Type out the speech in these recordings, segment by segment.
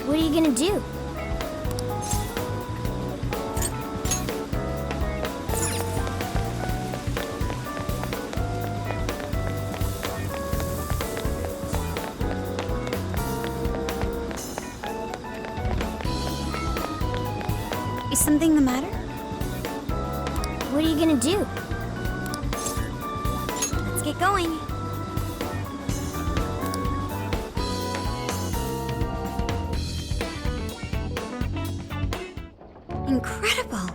What are you gonna do? Is something the matter? What are you gonna do? Let's get going. Incredible!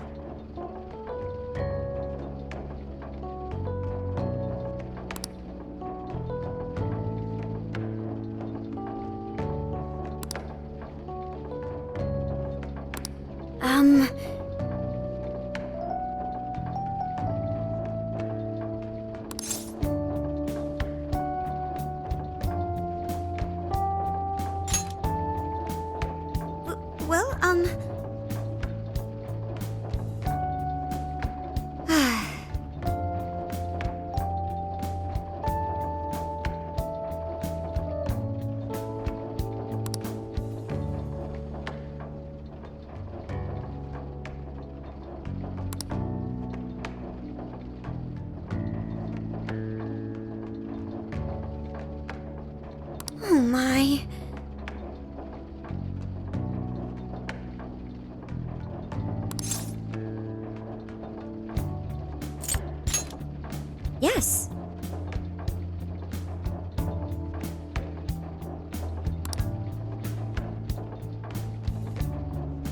Well, oh my. Yes.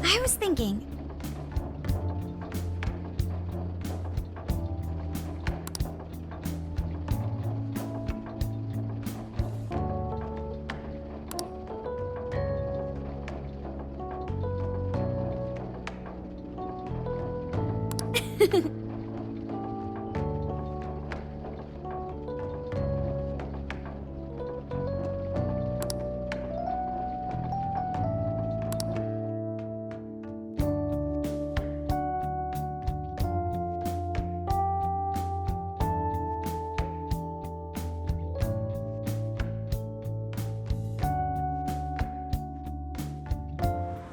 I was thinking.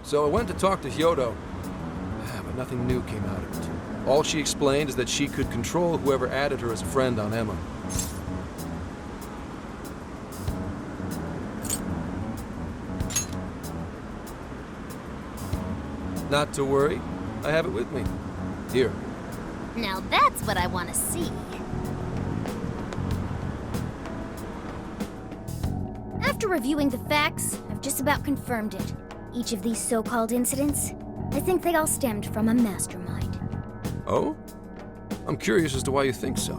So I went to talk to Hyodo, but nothing new came out of it. All she explained is that she could control whoever added her as a friend on Emma. Not to worry, I have it with me. Here. Now that's what I want to see. After reviewing the facts, I've just about confirmed it. Each of these so-called incidents, I think they all stemmed from a mastermind. Oh? I'm curious as to why you think so.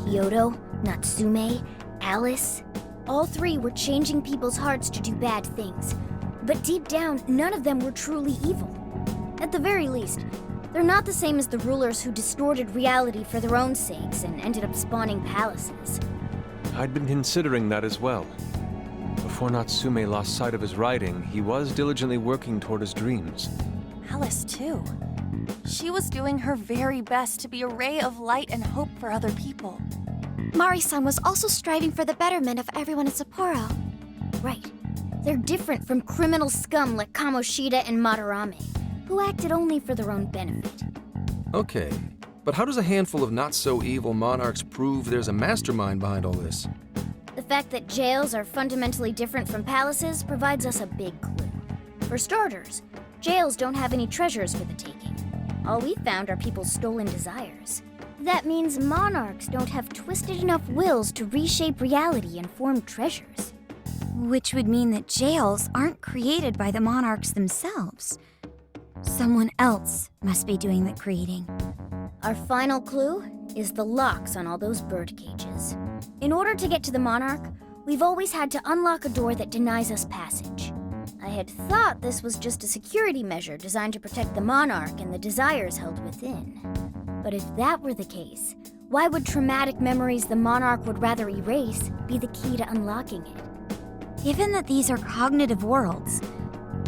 Hyodo, Natsume, Alice, all three were changing people's hearts to do bad things. But deep down, none of them were truly evil. At the very least, they're not the same as the rulers who distorted reality for their own sakes and ended up spawning palaces. I'd been considering that as well. Before Natsume lost sight of his writing, he was diligently working toward his dreams. Alice, too. She was doing her very best to be a ray of light and hope for other people. Mari-san was also striving for the betterment of everyone in Sapporo. Right. They're different from criminal scum like Kamoshida and Madarame, who acted only for their own benefit. Okay, but how does a handful of not-so-evil monarchs prove there's a mastermind behind all this? The fact that jails are fundamentally different from palaces provides us a big clue. For starters, jails don't have any treasures for the taking. All we found are people's stolen desires. That means monarchs don't have twisted enough wills to reshape reality and form treasures. Which would mean that jails aren't created by the monarchs themselves. Someone else must be doing the creating. Our final clue is the locks on all those bird cages. In order to get to the monarch, we've always had to unlock a door that denies us passage. I had thought this was just a security measure designed to protect the monarch and the desires held within. But if that were the case, why would traumatic memories the monarch would rather erase be the key to unlocking it? Given that these are cognitive worlds,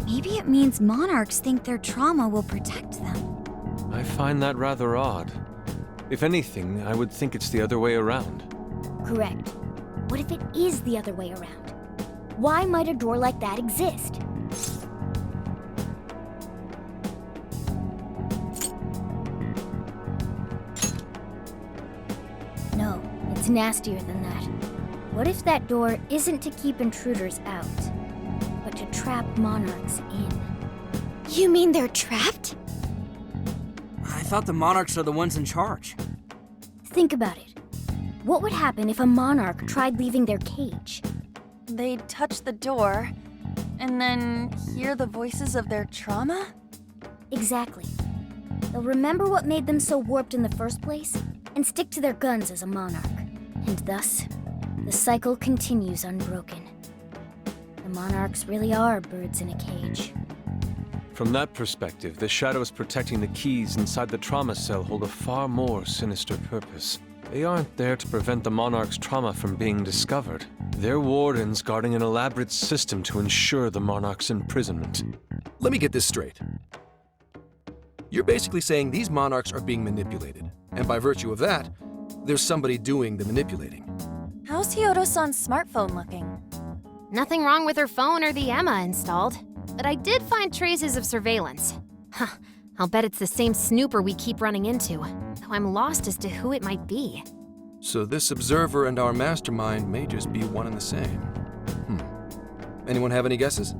maybe it means monarchs think their trauma will protect them. I find that rather odd. If anything, I would think it's the other way around. Correct. What if it is the other way around? Why might a door like that exist? It's nastier than that. What if that door isn't to keep intruders out, but to trap monarchs in? You mean they're trapped? I thought the monarchs are the ones in charge. Think about it. What would happen if a monarch tried leaving their cage? They'd touch the door, and then hear the voices of their trauma? Exactly. They'll remember what made them so warped in the first place, and stick to their guns as a monarch. And thus, the cycle continues unbroken. The monarchs really are birds in a cage. From that perspective, the shadows protecting the keys inside the trauma cell hold a far more sinister purpose. They aren't there to prevent the monarch's trauma from being discovered. They're wardens guarding an elaborate system to ensure the monarch's imprisonment. Let me get this straight. You're basically saying these monarchs are being manipulated, and by virtue of that, there's somebody doing the manipulating. How's Hyodo-san's smartphone looking? Nothing wrong with her phone or the Emma installed, but I did find traces of surveillance. Huh, I'll bet it's the same snooper we keep running into, though I'm lost as to who it might be. So this observer and our mastermind may just be one and the same. Anyone have any guesses?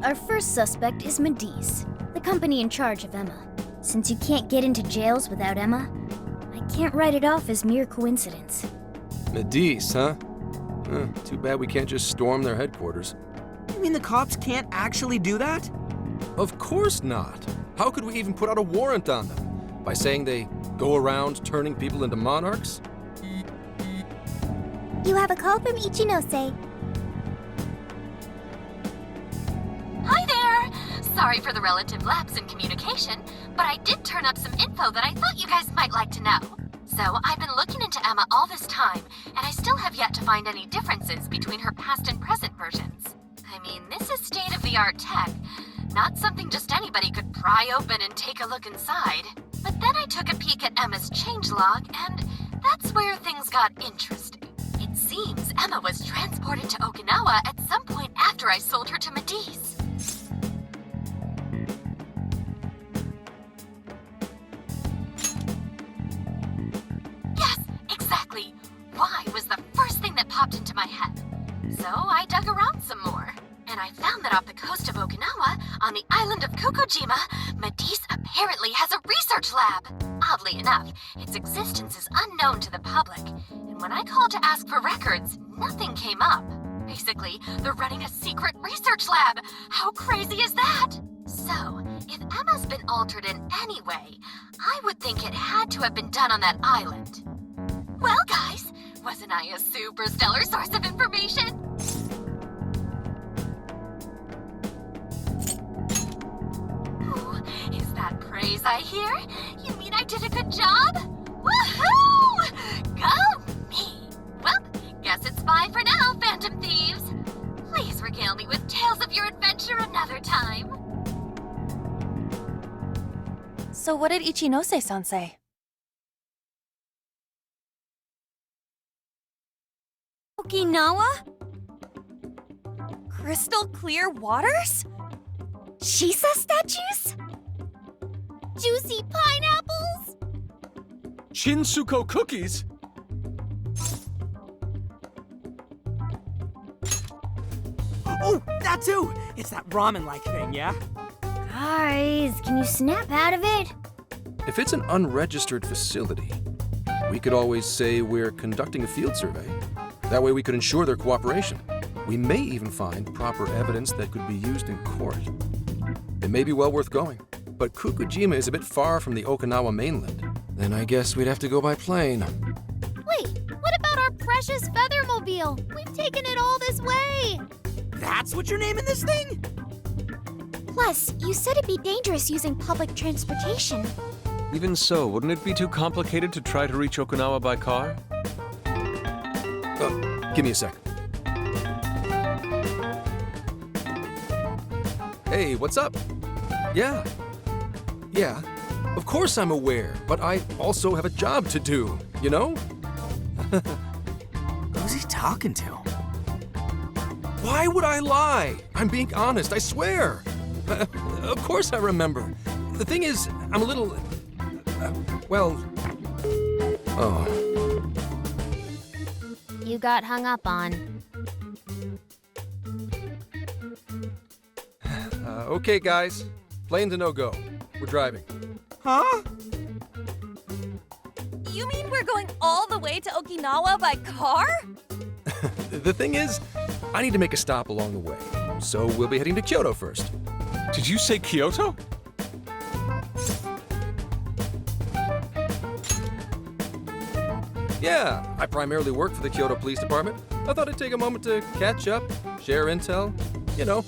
Our first suspect is Madicce, the company in charge of Emma. Since you can't get into jails without Emma, I can't write it off as mere coincidence. Madicce, huh? Too bad we can't just storm their headquarters. You mean the cops can't actually do that? Of course not. How could we even put out a warrant on them? By saying they go around turning people into monarchs? You have a call from Ichinose. Hi there! Sorry for the relative lapse in communication, but I did turn up some info that I thought you guys might like to know. So I've been looking into Emma all this time, and I still have yet to find any differences between her past and present versions. I mean, this is state-of-the-art tech, not something just anybody could pry open and take a look inside. But then I took a peek at Emma's changelog, and that's where things got interesting. It seems Emma was transported to Okinawa at some point after I sold her to Madicce. Yes, exactly. Why was the first thing that popped into my head. So I dug around some more, and I found that off the coast of Okinawa, on the island of Kokojima, Madicce apparently has a research lab. Oddly enough, its existence is unknown to the public, and when I called to ask for records, nothing came up. Basically, they're running a secret research lab. How crazy is that? So, if Emma's been altered in any way, I would think it had to have been done on that island. Well, guys, wasn't I a super stellar source of information? Ooh, is that praise I hear? You mean I did a good job? Woohoo! Go me! Well, guess it's bye for now, Phantom Thieves. Please regale me with tales of your adventure another time. So what did Ichinose-san say? Okinawa? Crystal clear waters? Shisa statues? Juicy pineapples? Shinsuko cookies? Oh, that too! It's that ramen-like thing, yeah? Guys, can you snap out of it? If it's an unregistered facility, we could always say we're conducting a field survey. That way we could ensure their cooperation. We may even find proper evidence that could be used in court. It may be well worth going, but Kokojima is a bit far from the Okinawa mainland. Then I guess we'd have to go by plane. Wait, what about our precious Feathermobile? We've taken it all this way! That's what you're naming this thing? Plus, you said it'd be dangerous using public transportation. Even so, wouldn't it be too complicated to try to reach Okinawa by car? Give me a sec. Hey, what's up? Yeah, of course I'm aware, but I also have a job to do, you know? Who's he talking to? Why would I lie? I'm being honest, I swear. Of course I remember. The thing is, I'm a little... you got hung up on. Okay, guys. Plane's a no-go. We're driving. Huh? You mean we're going all the way to Okinawa by car? The thing is, I need to make a stop along the way. So we'll be heading to Kyoto first. Did you say Kyoto? Yeah, I primarily work for the Kyoto Police Department. I thought I'd take a moment to catch up, share intel, you know,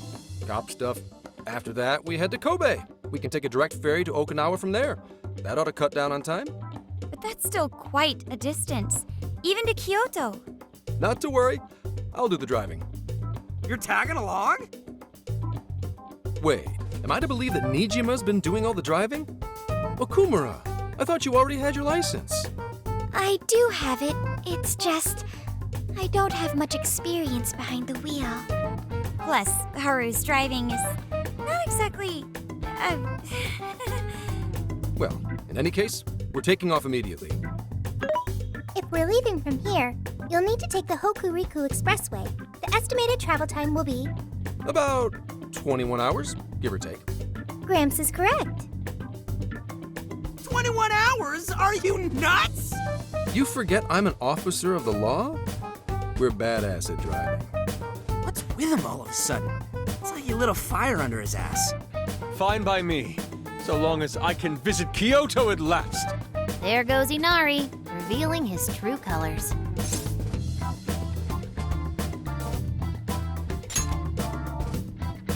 cop stuff. After that, we head to Kobe. We can take a direct ferry to Okinawa from there. That ought to cut down on time. But that's still quite a distance, even to Kyoto. Not to worry, I'll do the driving. You're tagging along? Wait, am I to believe that Nijima's been doing all the driving? Okumura, I thought you already had your license. I do have it. It's just, I don't have much experience behind the wheel. Plus, Haru's driving is not exactly... Well, in any case, we're taking off immediately. If we're leaving from here, you'll need to take the Hokuriku Expressway. The estimated travel time will be... About 21 hours, give or take. Gramps is correct. 21 hours? Are you nuts? You forget I'm an officer of the law? We're badass at driving. What's with him all of a sudden? It's like he lit a fire under his ass. Fine by me, so long as I can visit Kyoto at last. There goes Inari, revealing his true colors.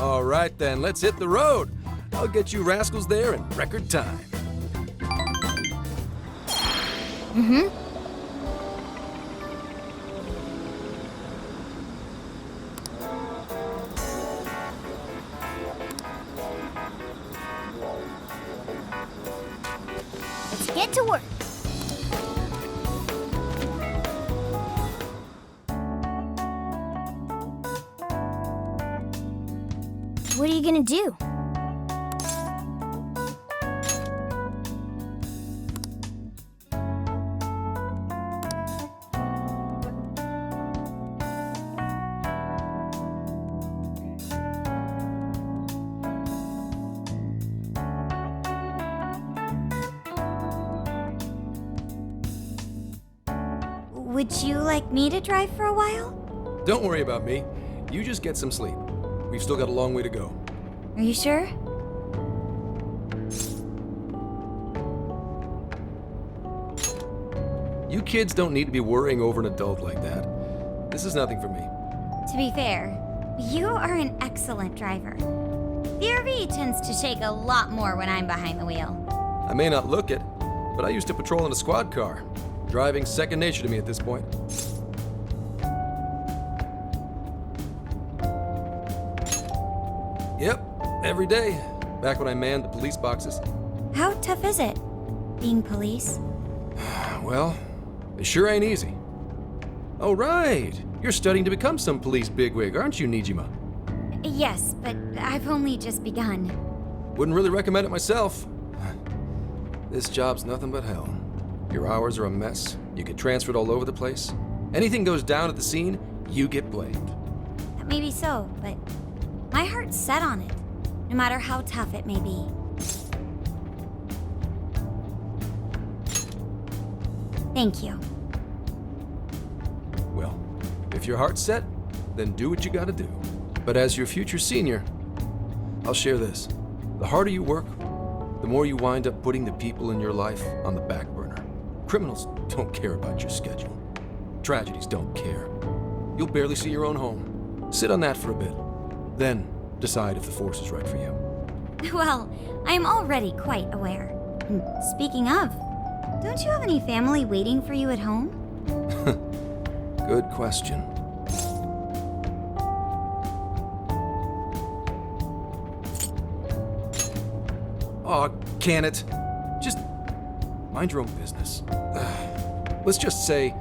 All right then, let's hit the road. I'll get you rascals there in record time. Let's get to work. What are you gonna do? Would you like me to drive for a while? Don't worry about me. You just get some sleep. We've still got a long way to go. Are you sure? You kids don't need to be worrying over an adult like that. This is nothing for me. To be fair, you are an excellent driver. The RV tends to shake a lot more when I'm behind the wheel. I may not look it, but I used to patrol in a squad car. Driving's second nature to me at this point. Yep, every day. Back when I manned the police boxes. How tough is it, being police? Well, it sure ain't easy. Oh, right. You're studying to become some police bigwig, aren't you, Nijima? Yes, but I've only just begun. Wouldn't really recommend it myself. This job's nothing but hell. Your hours are a mess. You get transferred all over the place. Anything goes down at the scene, you get blamed. That may be so, but my heart's set on it, no matter how tough it may be. Thank you. Well, if your heart's set, then do what you gotta do. But as your future senior, I'll share this. The harder you work, the more you wind up putting the people in your life on the back burner. Criminals don't care about your schedule. Tragedies don't care. You'll barely see your own home. Sit on that for a bit. Then decide if the force is right for you. Well, I am already quite aware. And speaking of, don't you have any family waiting for you at home? Good question. Aw, can it? Just mind your own business. Let's just say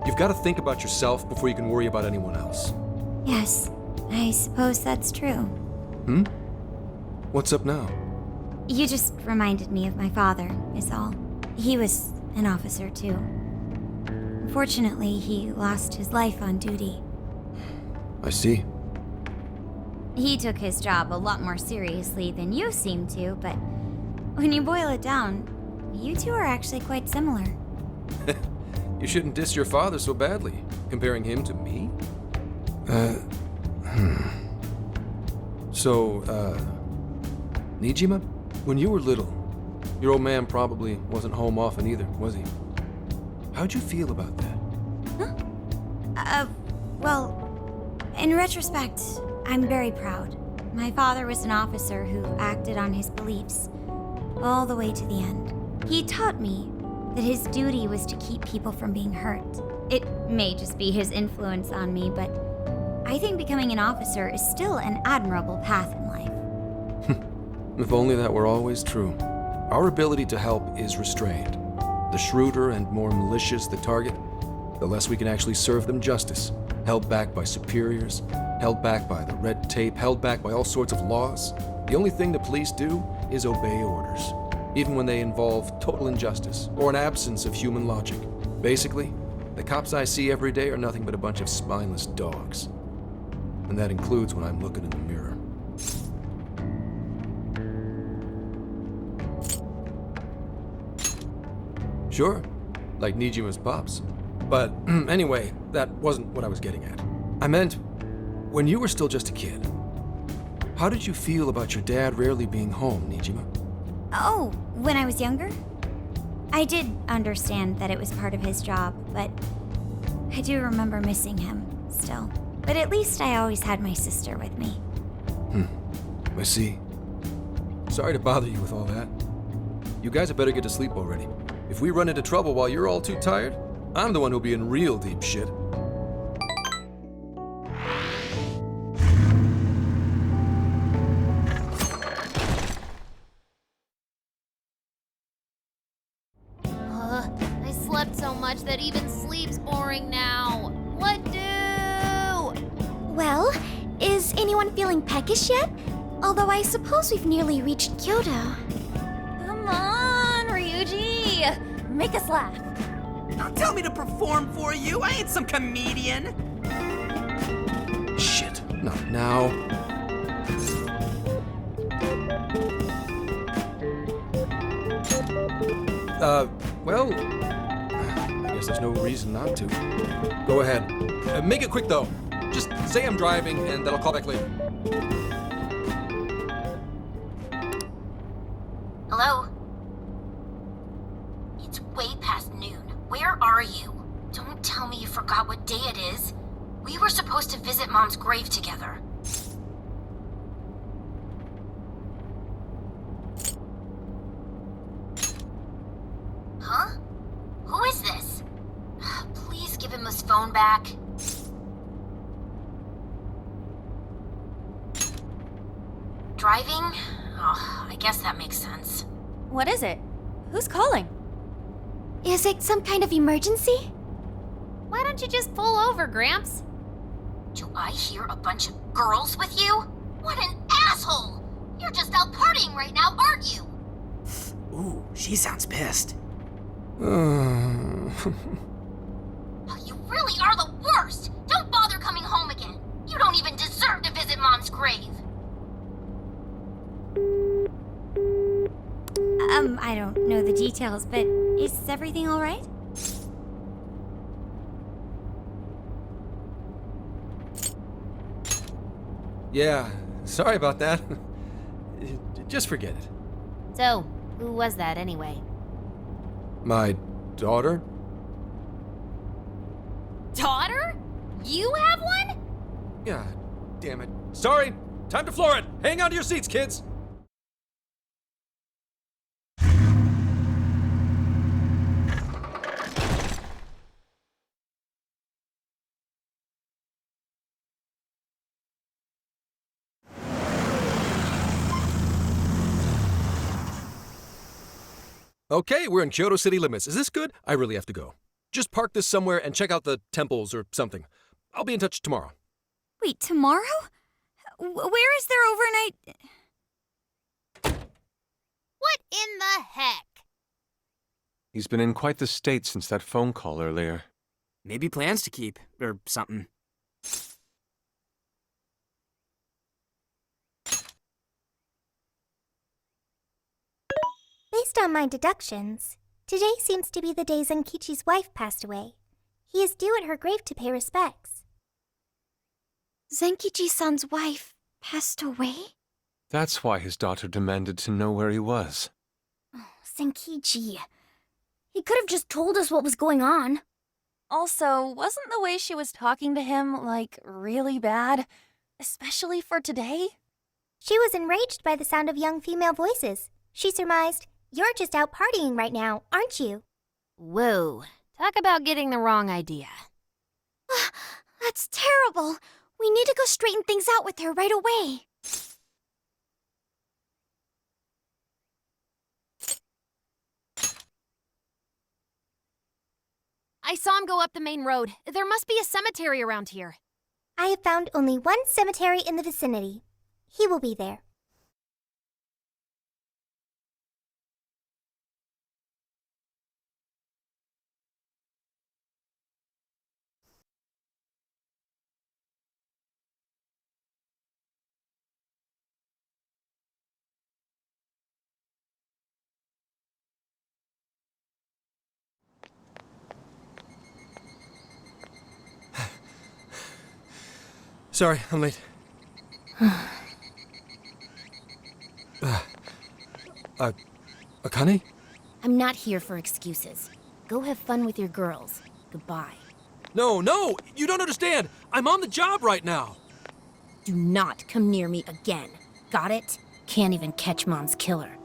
you've got to think about yourself before you can worry about anyone else. Yes, I suppose that's true. What's up now? You just reminded me of my father, is all. He was an officer, too. Unfortunately, he lost his life on duty. I see. He took his job a lot more seriously than you seem to, but when you boil it down, you two are actually quite similar. You shouldn't diss your father so badly, comparing him to me. So, Nijima, when you were little, your old man probably wasn't home often either, was he? How'd you feel about that? Well, in retrospect, I'm very proud. My father was an officer who acted on his beliefs all the way to the end. He taught me that his duty was to keep people from being hurt. It may just be his influence on me, but I think becoming an officer is still an admirable path in life. If only that were always true. Our ability to help is restrained. The shrewder and more malicious the target, the less we can actually serve them justice. Held back by superiors, held back by the red tape, held back by all sorts of laws. The only thing the police do is obey orders, even when they involve total injustice or an absence of human logic. Basically, the cops I see every day are nothing but a bunch of spineless dogs. And that includes when I'm looking in the mirror. Sure, like Nijima's pops. But anyway, that wasn't what I was getting at. I meant, when you were still just a kid, how did you feel about your dad rarely being home, Nijima? Oh, when I was younger? I did understand that it was part of his job, but I do remember missing him still. But at least I always had my sister with me. I see. Sorry to bother you with all that. You guys had better get to sleep already. If we run into trouble while you're all too tired, I'm the one who'll be in real deep shit. I slept so much that even sleep's boring now. What do? Well, is anyone feeling peckish yet? Although I suppose we've nearly reached Kyoto. Come on, Ryuji! Make us laugh. Don't tell me to perform for you. I ain't some comedian. Shit, not now. Well, I guess there's no reason not to. Go ahead. Make it quick, though. Just say I'm driving, and then I'll call back later. Hello? It's way past noon. Where are you? Don't tell me you forgot what day it is. We were supposed to visit Mom's grave together. Huh? Who is this? Please give him his phone back. Driving? Oh, I guess that makes sense. What is it? Who's calling? Is it some kind of emergency? Why don't you just pull over, Gramps? Do I hear a bunch of girls with you? What an asshole! You're just out partying right now, aren't you? Ooh, she sounds pissed. Oh, you really are the worst! Don't bother coming home again. You don't even deserve to visit Mom's grave. I don't know the details, but is everything all right? Yeah, sorry about that. Just forget it. So, who was that anyway? My daughter? Daughter? You have one? Yeah, damn it. Sorry, time to floor it. Hang on to your seats, kids. Okay, we're in Kyoto city limits. Is this good? I really have to go. Just park this somewhere and check out the temples or something. I'll be in touch tomorrow. Wait, tomorrow? Where is there overnight? What in the heck? He's been in quite the state since that phone call earlier. Maybe plans to keep, or something. Based on my deductions, today seems to be the day Zenkichi's wife passed away. He is due at her grave to pay respects. Zenkichi-san's wife passed away? That's why his daughter demanded to know where he was. Oh, Zenkichi. He could have just told us what was going on. Also, wasn't the way she was talking to him, like, really bad? Especially for today? She was enraged by the sound of young female voices. She surmised, "You're just out partying right now, aren't you?" Whoa, talk about getting the wrong idea. That's terrible. We need to go straighten things out with her right away. I saw him go up the main road. There must be a cemetery around here. I have found only one cemetery in the vicinity. He will be there. Sorry, I'm late. Akane? I'm not here for excuses. Go have fun with your girls. Goodbye. No, you don't understand. I'm on the job right now. Do not come near me again. Got it? Can't even catch Mom's killer.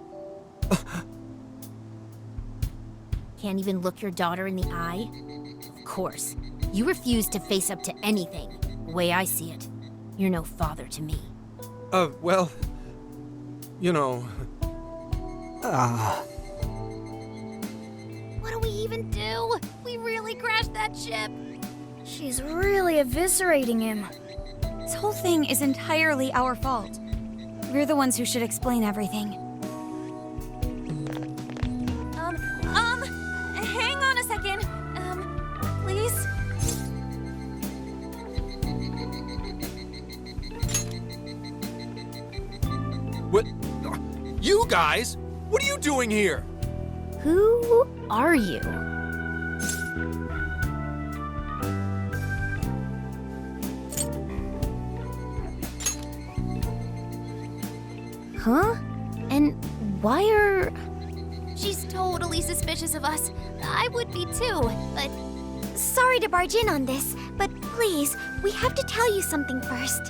Can't even look your daughter in the eye? Of course. You refuse to face up to anything. The way I see it, you're no father to me. Well, you know... What do we even do? We really crashed that ship. She's really eviscerating him. This whole thing is entirely our fault. We're the ones who should explain everything. Hang on a second. Please? What? You guys? What are you doing here? Who are you? Huh? And why are... She's totally suspicious of us. I would be too, but... Sorry to barge in on this, but please, we have to tell you something first.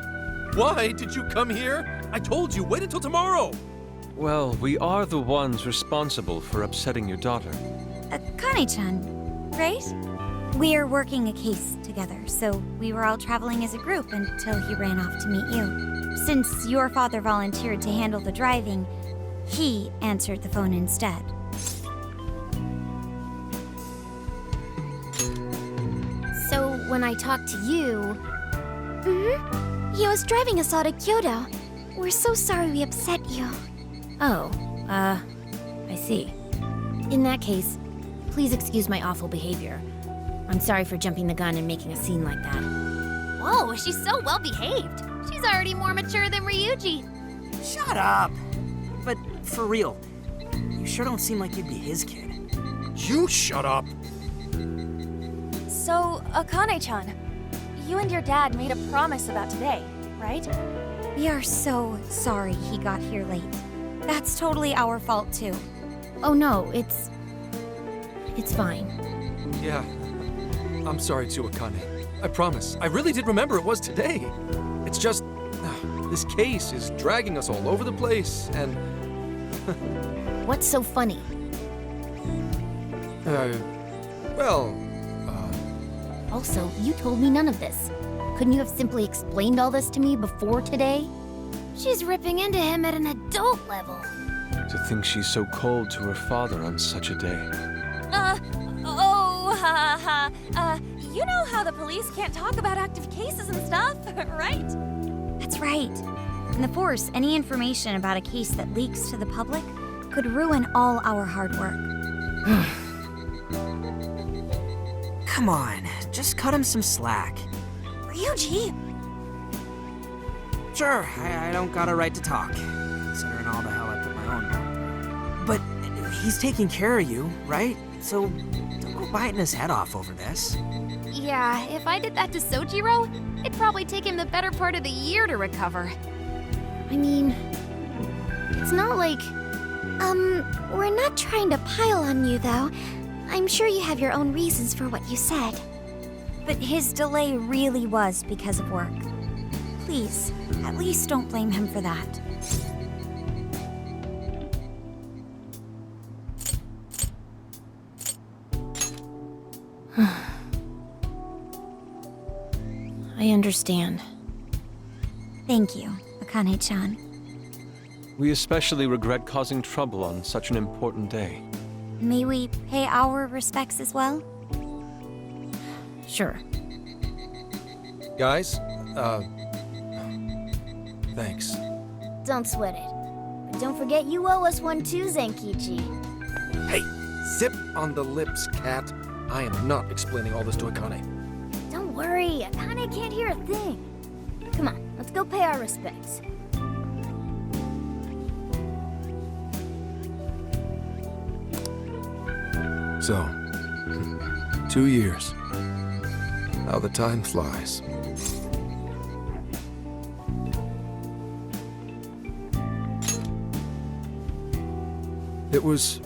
Why did you come here? I told you, wait until tomorrow. Well, we are the ones responsible for upsetting your daughter. Akane-chan, right? We're working a case together, so we were all traveling as a group until he ran off to meet you. Since your father volunteered to handle the driving, he answered the phone instead. So when I talked to you... He was driving us all to Kyoto. We're so sorry we upset you. Oh, I see. In that case, please excuse my awful behavior. I'm sorry for jumping the gun and making a scene like that. Whoa, she's so well behaved. She's already more mature than Ryuji. Shut up! But for real, you sure don't seem like you'd be his kid. You shut up. So, Akane-chan, you and your dad made a promise about today, right? We are so sorry he got here late. That's totally our fault, too. Oh no, it's fine. Yeah, I'm sorry too, Akane. I promise. I really did remember it was today. It's just, this case is dragging us all over the place, and... What's so funny? Also, you told me none of this. Couldn't you have simply explained all this to me before today? She's ripping into him at an adult level. To think she's so cold to her father on such a day. You know how the police can't talk about active cases and stuff, right? That's right. In the Force, any information about a case that leaks to the public could ruin all our hard work. Come on, just cut him some slack. Ryuji! Sure, I don't got a right to talk, considering all the hell I put my own mouth through. But he's taking care of you, right? So don't go biting his head off over this. Yeah, if I did that to Sojiro, it'd probably take him the better part of the year to recover. I mean, it's not like... We're not trying to pile on you, though. I'm sure you have your own reasons for what you said. But his delay really was because of work. Please, at least don't blame him for that. I understand. Thank you, Akane-chan. We especially regret causing trouble on such an important day. May we pay our respects as well? Sure. Guys, thanks. Don't sweat it. But don't forget you owe us one too, Zenkichi. Hey, zip on the lips, cat. I am not explaining all this to Akane. Don't worry, Akane can't hear a thing. Come on, let's go pay our respects. So, 2 years. How the time flies. It was...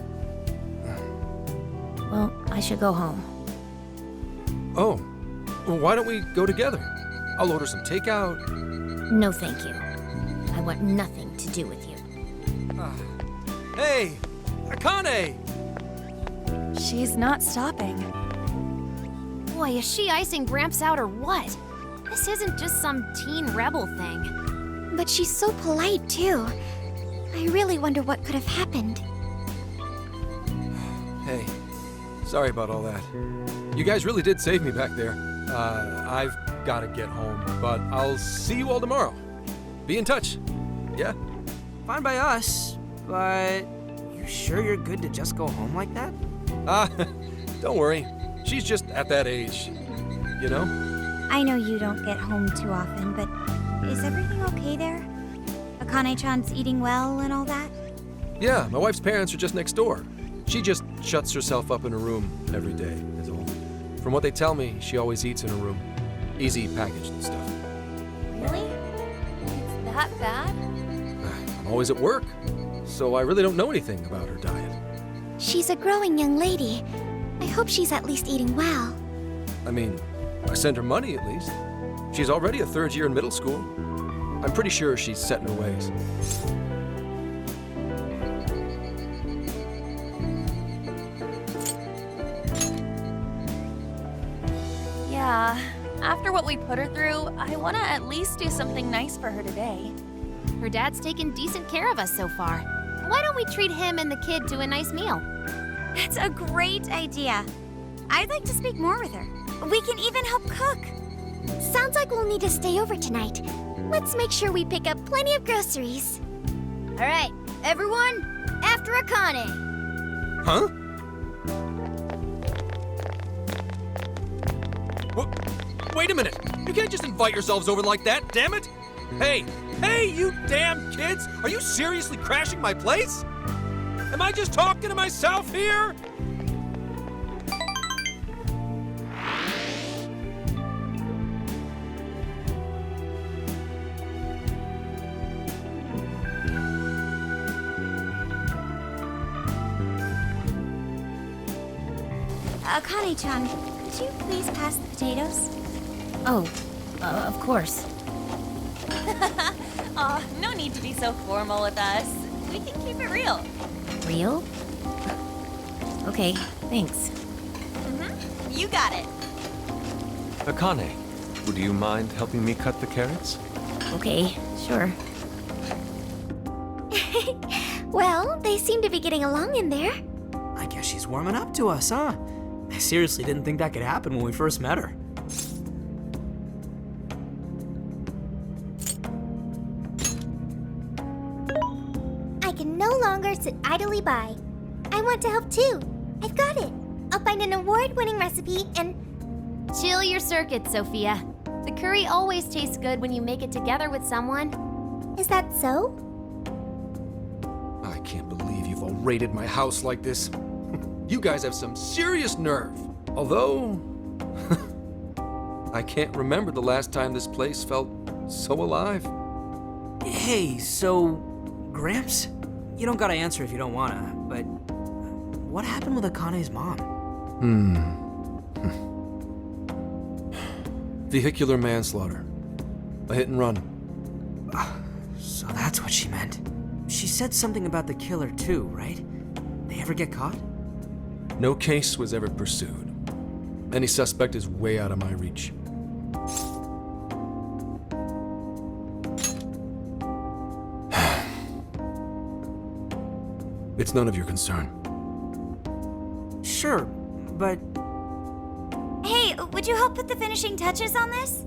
Well, I should go home. Oh, well, why don't we go together? I'll order some takeout. No, thank you. I want nothing to do with you. Hey, Akane! She's not stopping. Boy, is she icing Gramps out or what? This isn't just some teen rebel thing. But she's so polite, too. I really wonder what could have happened. Hey, sorry about all that. You guys really did save me back there. I've got to get home, but I'll see you all tomorrow. Be in touch. Yeah? Fine by us, but you sure you're good to just go home like that? Don't worry. She's just at that age, you know? I know you don't get home too often, but is everything okay there? Akane-chan's eating well and all that? Yeah, my wife's parents are just next door. She just shuts herself up in her room every day, is all. From what they tell me, she always eats in her room. Easy packaged and stuff. Really? It's that bad? I'm always at work, so I really don't know anything about her diet. She's a growing young lady. I hope she's at least eating well. I mean, I send her money at least. She's already a third year in middle school. I'm pretty sure she's set in her ways. Yeah. After what we put her through, I want to at least do something nice for her today. Her dad's taken decent care of us so far. Why don't we treat him and the kid to a nice meal? That's a great idea. I'd like to speak more with her. We can even help cook. Sounds like we'll need to stay over tonight. Let's make sure we pick up plenty of groceries. All right, everyone, after Akane. Huh? Wait a minute! You can't just invite yourselves over like that, damn it! Hey, you damn kids! Are you seriously crashing my place? Am I just talking to myself here? Akane-chan, could you please pass the potatoes? Oh, of course. Aw, no need to be so formal with us. We can keep it real. Real? Okay, thanks. You got it. Akane, would you mind helping me cut the carrots? Okay, sure. Well, they seem to be getting along in there. I guess she's warming up to us, huh? I seriously didn't think that could happen when we first met her. I can no longer sit idly by. I want to help too. I've got it. I'll find an award-winning recipe and... Chill your circuits, Sophia. The curry always tastes good when you make it together with someone. Is that so? I can't believe you've all raided my house like this. You guys have some serious nerve. Although, I can't remember the last time this place felt so alive. Hey, so, Gramps? You don't gotta answer if you don't wanna, but what happened with Akane's mom? Vehicular manslaughter. A hit and run. So that's what she meant. She said something about the killer too, right? They ever get caught? No case was ever pursued. Any suspect is way out of my reach. It's none of your concern. Sure, but Hey, would you help put the finishing touches on this?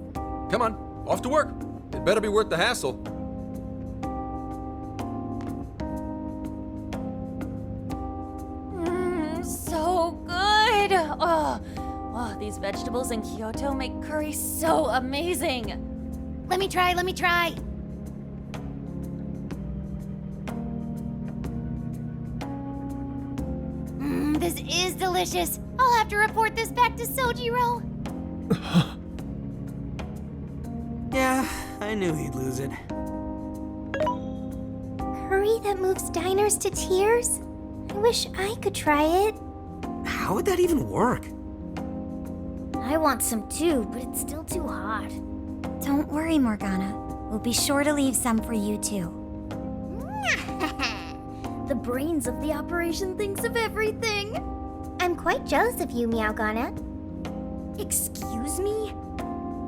Come on, off to work. It better be worth the hassle. So good! Oh, these vegetables in Kyoto make curry so amazing. Let me try. This is delicious. I'll have to report this back to Sojiro. yeah, I knew he'd lose it. Curry that moves diners to tears? I wish I could try it. How would that even work? I want some too, but it's still too hot. Don't worry, Morgana. We'll be sure to leave some for you too. The brains of the operation thinks of everything. I'm quite jealous of you, Meowgana. Excuse me?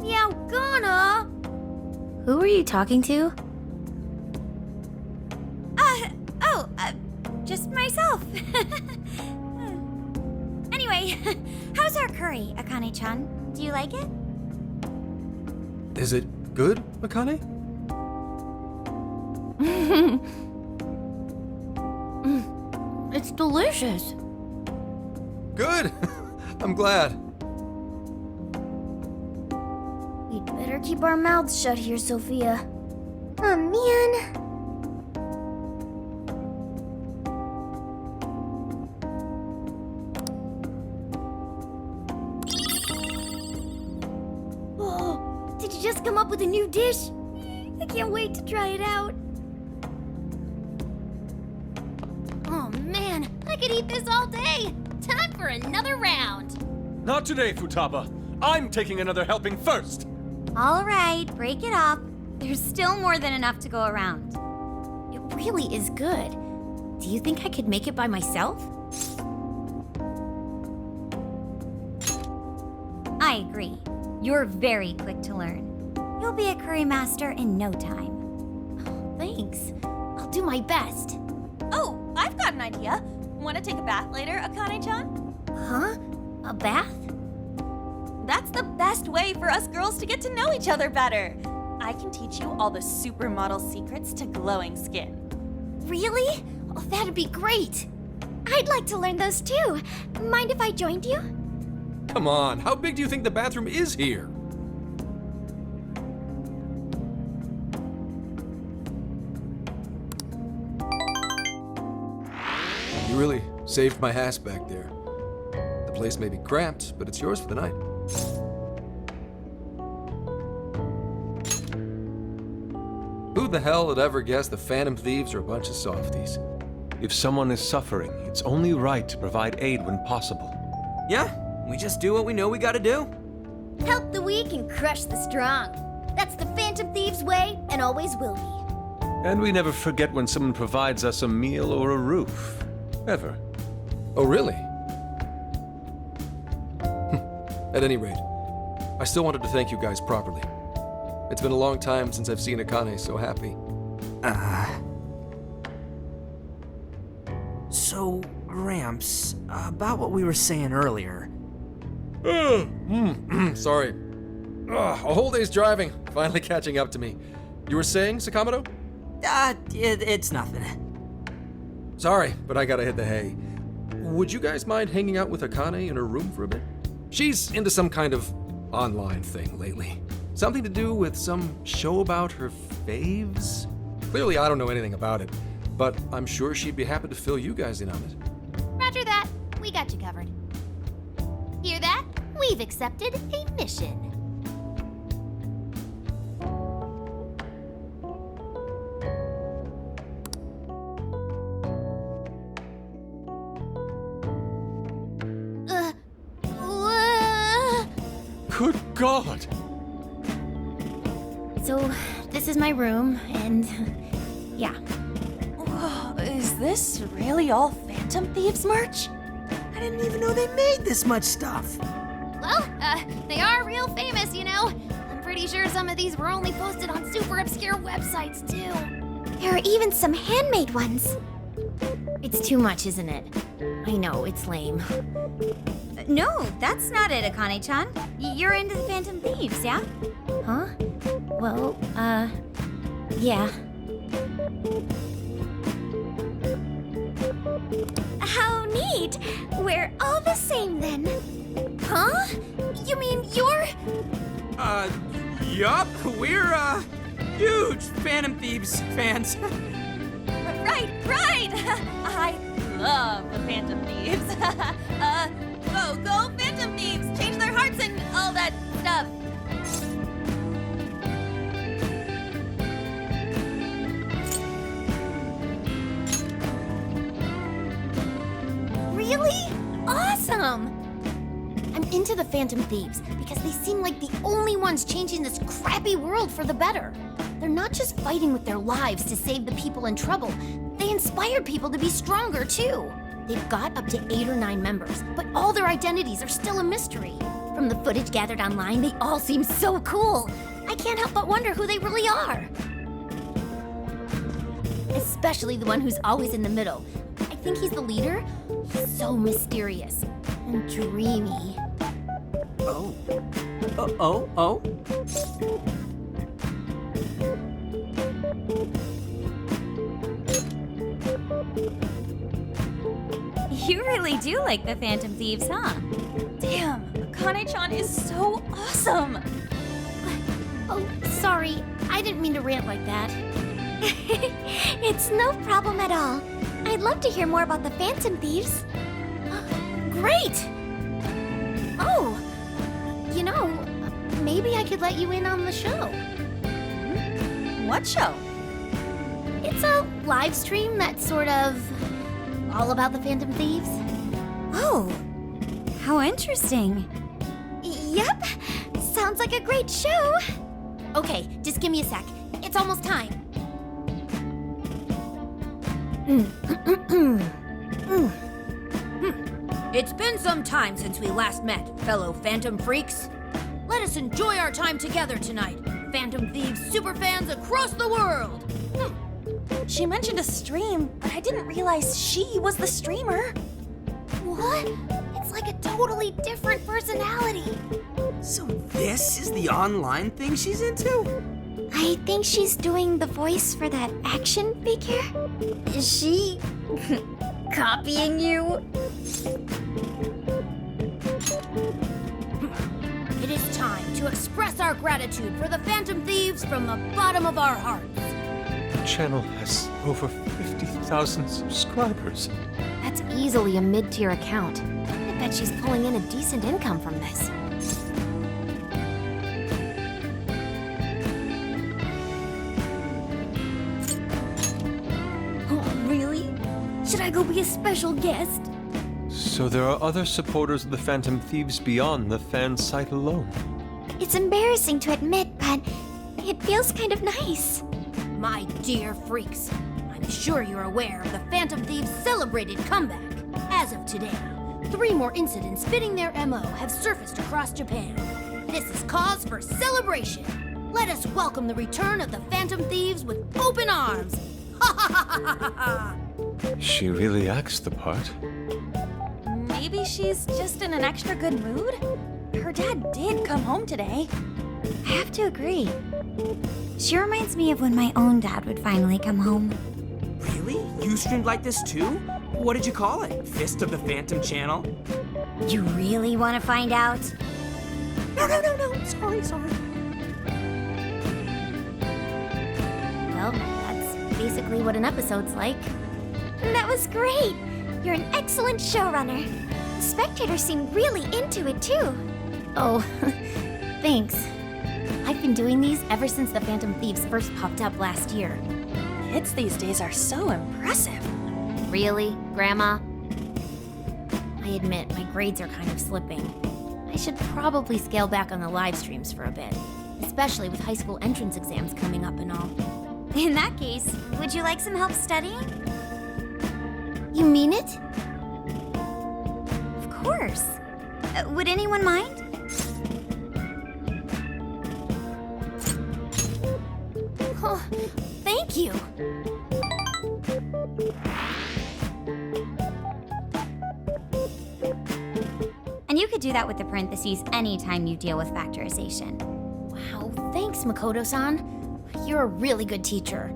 Meowgana? Who are you talking to? Just myself. Anyway, how's our curry, Akane-chan? Do you like it? Is it good, Akane? It's delicious. Good! I'm glad. We'd better keep our mouths shut here, Sophia. Oh, man. Oh, did you just come up with a new dish? I can't wait to try it out. Oh man, I could eat this all day. Time for another round. Not today, Futaba. I'm taking another helping first. All right, break it up. There's still more than enough to go around. It really is good. Do you think I could make it by myself? I agree. You're very quick to learn. You'll be a curry master in no time. Thanks. I'll do my best. Oh, I've got an idea. Want to take a bath later, Akane-chan? Huh? A bath? That's the best way for us girls to get to know each other better. I can teach you all the supermodel secrets to glowing skin. Really? Oh, that'd be great. I'd like to learn those too. Mind if I joined you? Come on, how big do you think the bathroom is here? You really saved my ass back there. The place may be cramped, but it's yours for the night. Who the hell would ever guess the Phantom Thieves are a bunch of softies? If someone is suffering, it's only right to provide aid when possible. Yeah, we just do what we know we gotta do. Help the weak and crush the strong. That's the Phantom Thieves' way and always will be. And we never forget when someone provides us a meal or a roof. Ever. Oh, really? At any rate, I still wanted to thank you guys properly. It's been a long time since I've seen Akane so happy. So, Gramps, about what we were saying earlier. Sorry. A whole day's driving, finally catching up to me. You were saying, Sakamoto? It's nothing. Sorry, but I gotta hit the hay. Would you guys mind hanging out with Akane in her room for a bit? She's into some kind of online thing lately. Something to do with some show about her faves? Clearly, I don't know anything about it, but I'm sure she'd be happy to fill you guys in on it. Roger that. We got you covered. Hear that? We've accepted a mission. Good God! So, this is my room, and yeah. Whoa, is this really all Phantom Thieves merch? I didn't even know they made this much stuff. Well, they are real famous, you know. I'm pretty sure some of these were only posted on super obscure websites, too. There are even some handmade ones. It's too much, isn't it? I know, it's lame. No, that's not it, Akane-chan. You're into the Phantom Thieves, yeah? Huh? Well, yeah. How neat! We're all the same then. Huh? You mean you're... Yup, we're, huge Phantom Thieves fans. Right! I love the Phantom Thieves. Go Phantom Thieves! Change their hearts and all that stuff. Really? Awesome! I'm into the Phantom Thieves because they seem like the only ones changing this crappy world for the better. They're not just fighting with their lives to save the people in trouble. They inspire people to be stronger, too. They've got up to 8 or 9 members, but all their identities are still a mystery. From the footage gathered online, they all seem so cool. I can't help but wonder who they really are. Especially the one who's always in the middle. I think he's the leader. He's so mysterious and dreamy. Oh. You really do like the Phantom Thieves, huh? Damn, Akane-chan is so awesome. Oh, sorry. I didn't mean to rant like that. It's no problem at all. I'd love to hear more about the Phantom Thieves. Great! Oh, you know, maybe I could let you in on the show. What show? It's a live stream that's sort of all about the Phantom Thieves. Oh, how interesting. Yep, sounds like a great show. Okay, just give me a sec. It's almost time. It's been some time since we last met, fellow Phantom Freaks. Let us enjoy our time together tonight, Phantom Thieves superfans across the world. She mentioned a stream, but I didn't realize she was the streamer. What? It's like a totally different personality. So this is the online thing she's into? I think she's doing the voice for that action figure. Is she copying you? It is time to express our gratitude for the Phantom Thieves from the bottom of our hearts. The channel has over 50,000 subscribers. That's easily a mid-tier account. I bet she's pulling in a decent income from this. Oh, really? Should I go be a special guest? So there are other supporters of the Phantom Thieves beyond the fan site alone. It's embarrassing to admit, but it feels kind of nice. My dear freaks, I'm sure you're aware of the Phantom Thieves' celebrated comeback. As of today, 3 more incidents fitting their MO have surfaced across Japan. This is cause for celebration. Let us welcome the return of the Phantom Thieves with open arms. Ha ha ha ha ha ha! She really acts the part. Maybe she's just in an extra good mood? Her dad did come home today. I have to agree. She reminds me of when my own dad would finally come home. Really? You streamed like this too? What did you call it? Fist of the Phantom channel? You really want to find out? No. Sorry. Well, that's basically what an episode's like. That was great! You're an excellent showrunner. The spectators seem really into it, too. Oh, thanks. I've been doing these ever since the Phantom Thieves first popped up last year. Kids these days are so impressive. Really, Grandma? I admit, my grades are kind of slipping. I should probably scale back on the live streams for a bit, especially with high school entrance exams coming up and all. In that case, would you like some help studying? You mean it? Of course. Would anyone mind? Oh, thank you. And you could do that with the parentheses anytime you deal with factorization. Wow, thanks, Makoto-san. You're a really good teacher.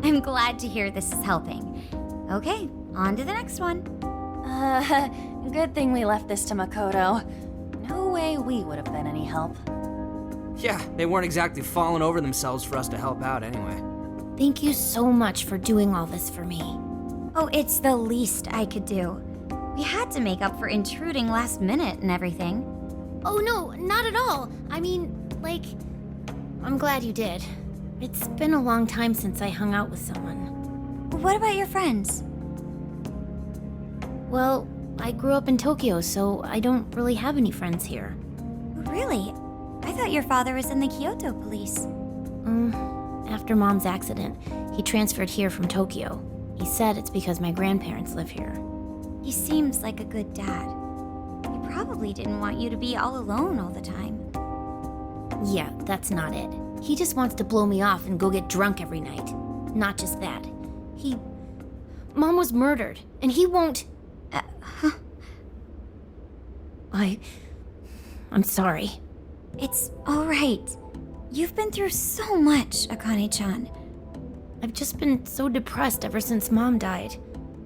I'm glad to hear this is helping. Okay, on to the next one. Good thing we left this to Makoto. No way we would have been any help. Yeah, they weren't exactly falling over themselves for us to help out anyway. Thank you so much for doing all this for me. Oh, it's the least I could do. We had to make up for intruding last minute and everything. Oh no, not at all. I mean, I'm glad you did. It's been a long time since I hung out with someone. What about your friends? Well, I grew up in Tokyo, so I don't really have any friends here. Really? I thought your father was in the Kyoto police. After Mom's accident, he transferred here from Tokyo. He said it's because my grandparents live here. He seems like a good dad. He probably didn't want you to be all alone all the time. Yeah, that's not it. He just wants to blow me off and go get drunk every night. Not just that. Mom was murdered, and he won't... I'm sorry. It's all right. You've been through so much, Akane-chan. I've just been so depressed ever since Mom died.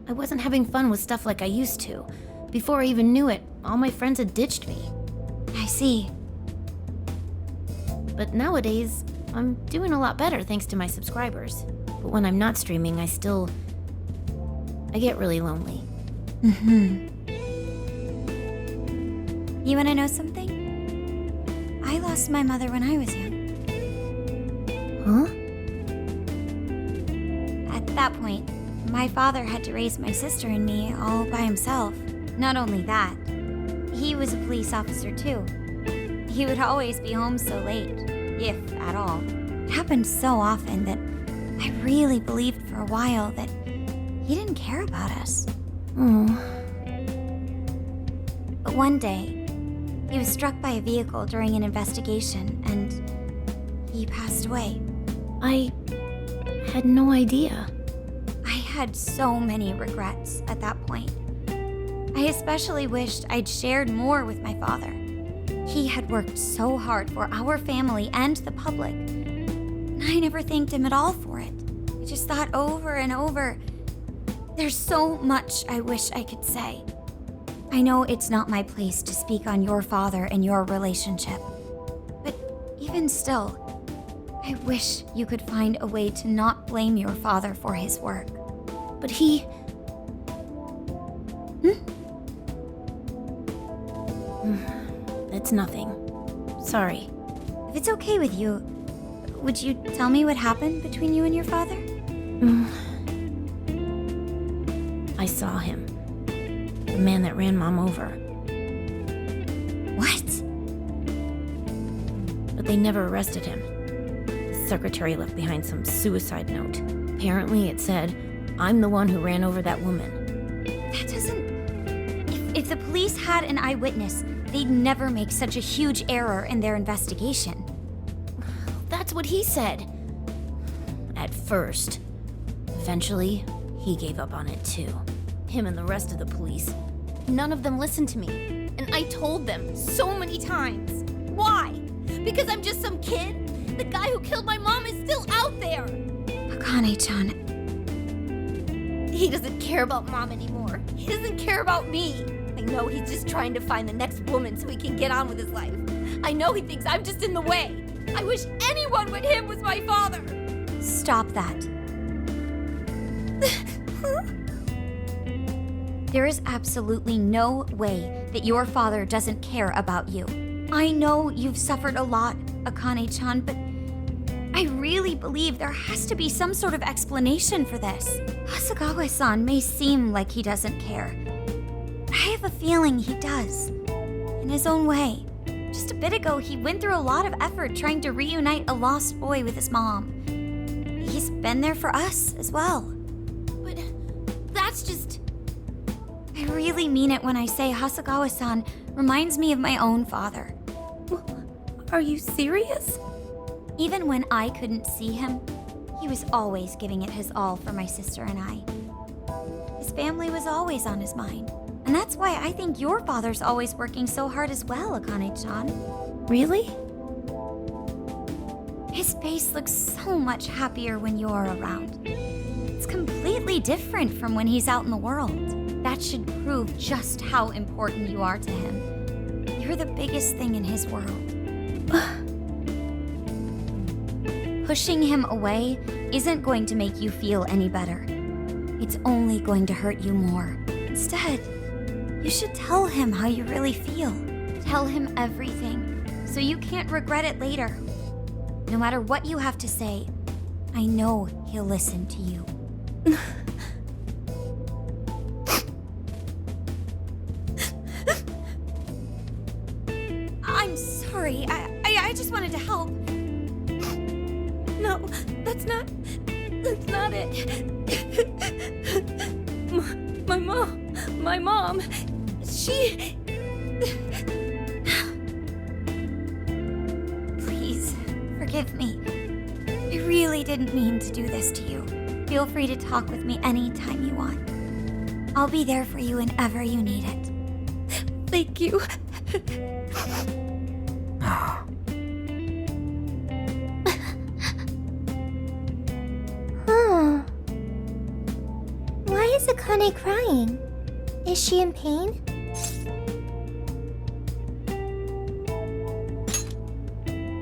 I wasn't having fun with stuff like I used to. Before I even knew it, all my friends had ditched me. I see. But nowadays, I'm doing a lot better thanks to my subscribers. But when I'm not streaming, I get really lonely. You wanna know something? I lost my mother when I was young. Huh? At that point, my father had to raise my sister and me all by himself. Not only that, he was a police officer too. He would always be home so late, if at all. It happened so often that I really believed for a while that he didn't care about us. But one day, he was struck by a vehicle during an investigation and he passed away. I had no idea. I had so many regrets at that point. I especially wished I'd shared more with my father. He had worked so hard for our family and the public, and I never thanked him at all for it. I just thought over and over, there's so much I wish I could say. I know it's not my place to speak on your father and your relationship, but even still, I wish you could find a way to not blame your father for his work. But he... It's nothing. Sorry. If it's okay with you, would you tell me what happened between you and your father? I saw him. The man that ran Mom over. What? But they never arrested him. The secretary left behind some suicide note. Apparently it said, "I'm the one who ran over that woman." That doesn't... If the police had an eyewitness, they'd never make such a huge error in their investigation. That's what he said. At first. Eventually, he gave up on it too. Him and the rest of the police. None of them listened to me. And I told them so many times. Why? Because I'm just some kid? The guy who killed my mom is still out there! Akane-chan... He doesn't care about Mom anymore. He doesn't care about me. I know he's just trying to find the next woman so he can get on with his life. I know he thinks I'm just in the way. I wish anyone but him was my father. Stop that. There is absolutely no way that your father doesn't care about you. I know you've suffered a lot, Akane-chan, but I really believe there has to be some sort of explanation for this. Hasegawa-san may seem like he doesn't care, but I have a feeling he does. In his own way. Just a bit ago, he went through a lot of effort trying to reunite a lost boy with his mom. He's been there for us as well. But that's just... I really mean it when I say Hasegawa-san reminds me of my own father. Are you serious? Even when I couldn't see him, he was always giving it his all for my sister and I. His family was always on his mind. And that's why I think your father's always working so hard as well, Akane-chan. Really? His face looks so much happier when you're around. It's completely different from when he's out in the world. That should prove just how important you are to him. You're the biggest thing in his world. Pushing him away isn't going to make you feel any better. It's only going to hurt you more. Instead, you should tell him how you really feel. Tell him everything, so you can't regret it later. No matter what you have to say, I know he'll listen to you. I'm sorry. I just wanted to help. No, that's not it. My mom, she... Please, forgive me. I really didn't mean to do this to you. Feel free to talk with me anytime you want. I'll be there for you whenever you need it. Thank you. Why is Akane crying? Is she in pain?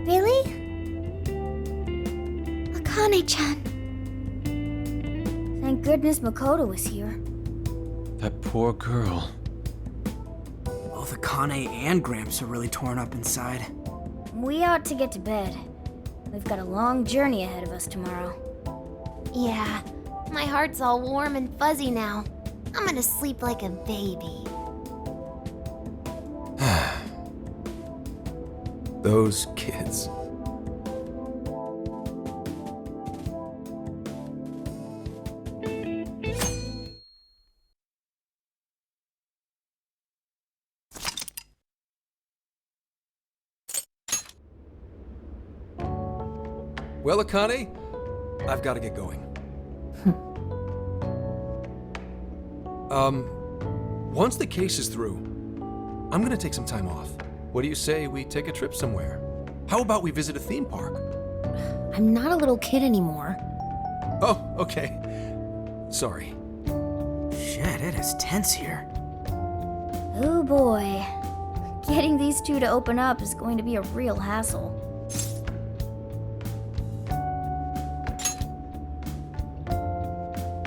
Really? Akane-chan. Thank goodness Makoto was here. That poor girl. Both Akane and Gramps are really torn up inside. We ought to get to bed. We've got a long journey ahead of us tomorrow. Yeah, my heart's all warm and fuzzy now. I'm gonna sleep like a baby. Those kids. Well, Akane, I've got to get going. Once the case is through, I'm gonna take some time off. What do you say we take a trip somewhere? How about we visit a theme park? I'm not a little kid anymore. Oh, okay. Sorry. Shit, it is tense here. Oh boy. Getting these two to open up is going to be a real hassle.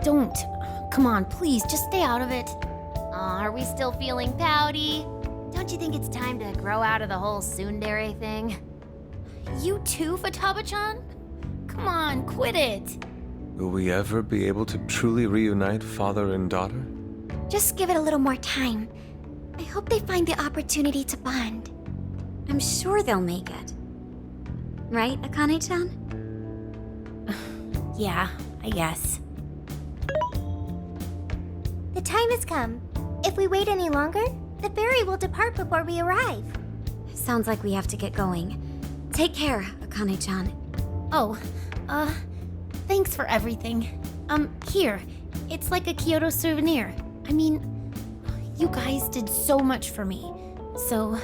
Don't. Come on, please, just stay out of it. Are we still feeling pouty? Don't you think it's time to grow out of the whole tsundere thing? You too, Futaba-chan? Come on, quit it. Will we ever be able to truly reunite father and daughter? Just give it a little more time. I hope they find the opportunity to bond. I'm sure they'll make it. Right, Akane-chan? Yeah, I guess. The time has come. If we wait any longer, the ferry will depart before we arrive. Sounds like we have to get going. Take care, Akane-chan. Oh, thanks for everything. Here, it's like a Kyoto souvenir. I mean, you guys did so much for me, so...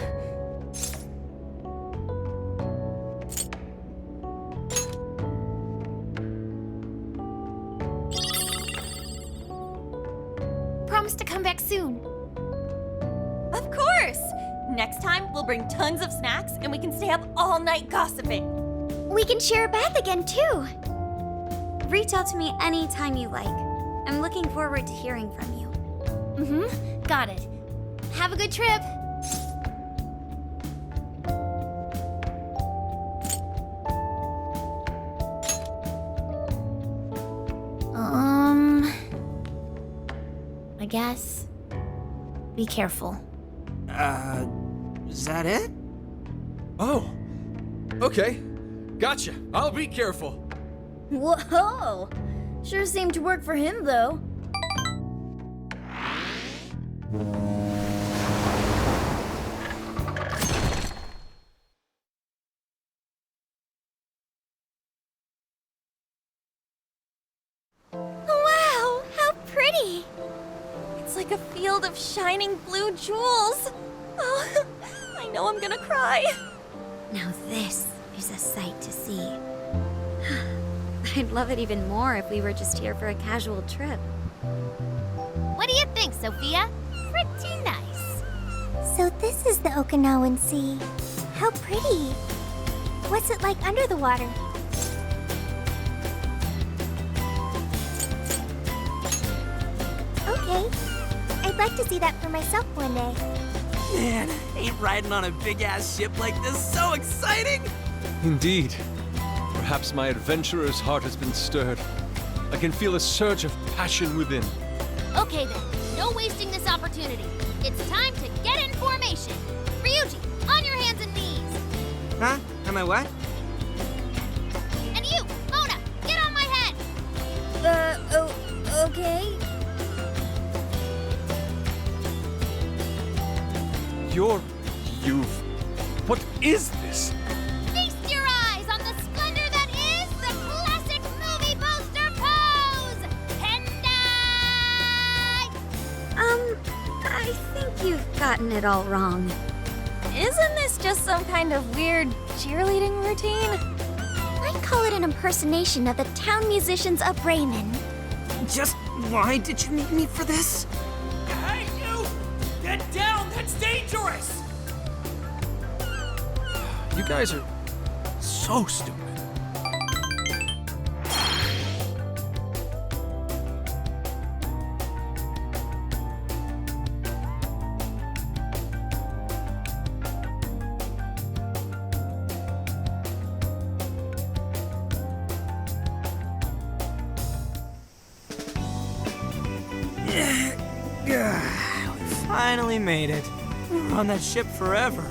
Promise to come back soon. Of course! Next time, we'll bring tons of snacks and we can stay up all night gossiping. We can share a bath again, too. Reach out to me anytime you like. I'm looking forward to hearing from you. Got it. Have a good trip. I guess. Be careful. Is that it? Oh, okay. Gotcha. I'll be careful. Whoa! Sure seemed to work for him, though. Wow, how pretty! It's like a field of shining blue jewels. Oh, I know I'm gonna cry. Now this is a sight to see. I'd love it even more if we were just here for a casual trip. What do you think, Sophia? Pretty nice. So this is the Okinawan Sea. How pretty. What's it like under the water? Okay. I'd like to see that for myself one day. Man, ain't riding on a big-ass ship like this so exciting? Indeed. Perhaps my adventurer's heart has been stirred. I can feel a surge of passion within. Okay then, no wasting this opportunity. It's time to get in formation. Ryuji, on your hands and knees. Huh? Am I what? And you, Mona, get on my head. Okay. What is this? Feast your eyes on the splendor that is the classic movie poster pose! Hendai! I think you've gotten it all wrong. Isn't this just some kind of weird cheerleading routine? I'd call it an impersonation of the town musicians of Bremen. Just why did you need me for this? Hey, you! Get down! That's dangerous! You guys are so stupid. We finally made it. We were on that ship forever.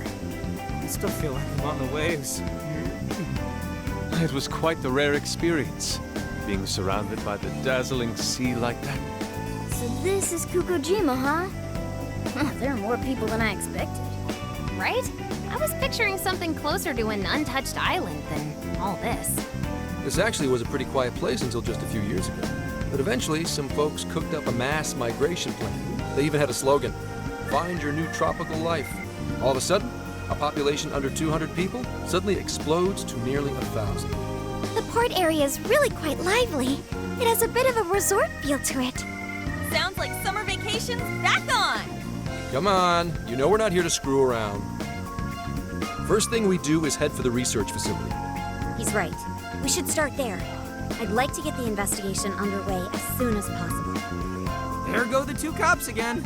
I still feel like I'm on the waves. It was quite the rare experience, being surrounded by the dazzling sea like that. So this is Kukujima, huh? There are more people than I expected. Right? I was picturing something closer to an untouched island than all this. This actually was a pretty quiet place until just a few years ago. But eventually, some folks cooked up a mass migration plan. They even had a slogan, "Find your new tropical life." All of a sudden, a population under 200 people suddenly explodes to nearly 1,000. The port area is really quite lively. It has a bit of a resort feel to it. Sounds like summer vacation's back on! Come on, you know we're not here to screw around. First thing we do is head for the research facility. He's right. We should start there. I'd like to get the investigation underway as soon as possible. There go the two cops again.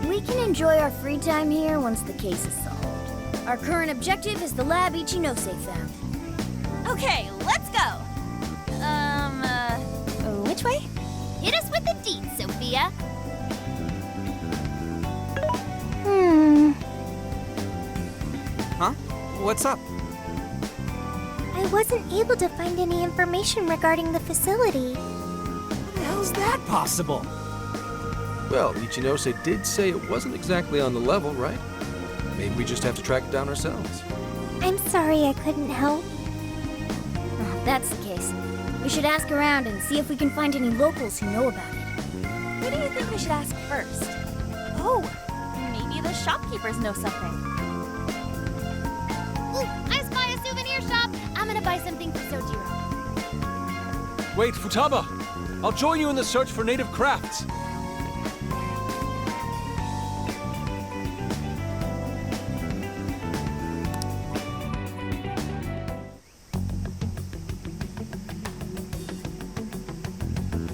We can enjoy our free time here once the case is solved. Our current objective is the lab Ichinose found. Okay, let's go! Which way? Hit us with the deets, Sophia. Huh? What's up? I wasn't able to find any information regarding the facility. How's that possible? Well, Ichinose did say it wasn't exactly on the level, right? Maybe we just have to track it down ourselves. I'm sorry I couldn't help. If that's the case, we should ask around and see if we can find any locals who know about it. Who do you think we should ask first? Oh, maybe the shopkeepers know something. Ooh, I spy a souvenir shop. I'm gonna buy something for Sojiro. Wait, Futaba! I'll join you in the search for native crafts.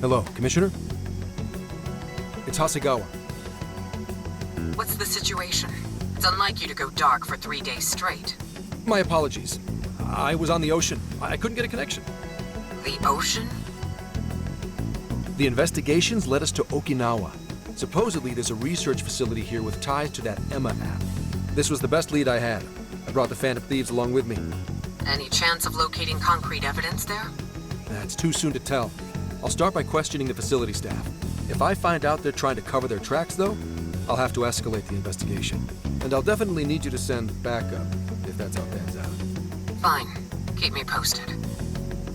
Hello, Commissioner? It's Hasegawa. What's the situation? It's unlike you to go dark for 3 days straight. My apologies. I was on the ocean. I couldn't get a connection. The ocean? The investigations led us to Okinawa. Supposedly, there's a research facility here with ties to that Emma app. This was the best lead I had. I brought the Phantom Thieves along with me. Any chance of locating concrete evidence there? It's too soon to tell. I'll start by questioning the facility staff. If I find out they're trying to cover their tracks, though, I'll have to escalate the investigation. And I'll definitely need you to send backup, if that's how it pans out. Fine. Keep me posted.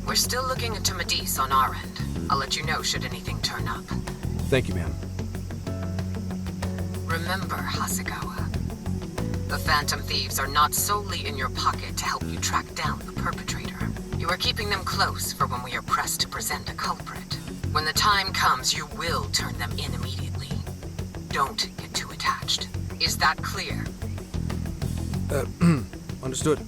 We're still looking into Madicce on our end. I'll let you know should anything turn up. Thank you, ma'am. Remember, Hasegawa, the Phantom Thieves are not solely in your pocket to help you track down the perpetrator. You are keeping them close for when we are pressed to present a culprit. When the time comes, you will turn them in immediately. Don't get too attached. Is that clear? Understood.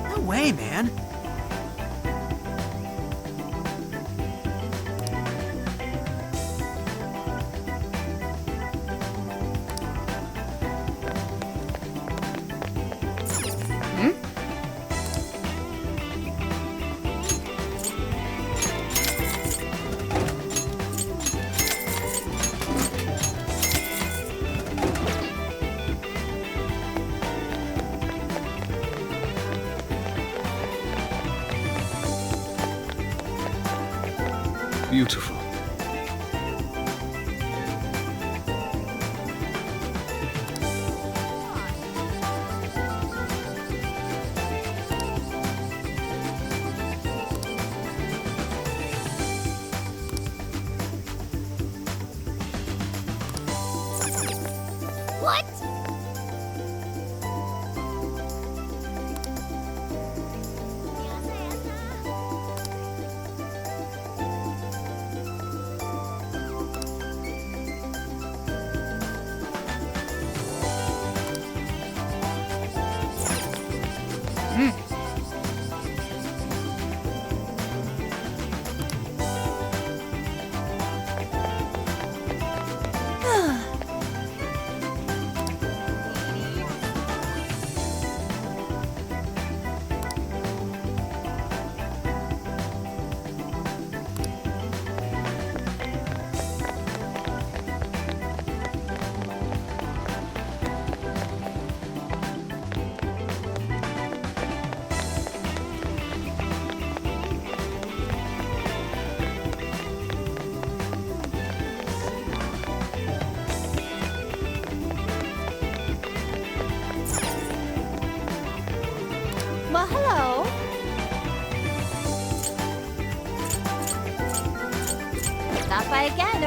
No way, man. Beautiful. What?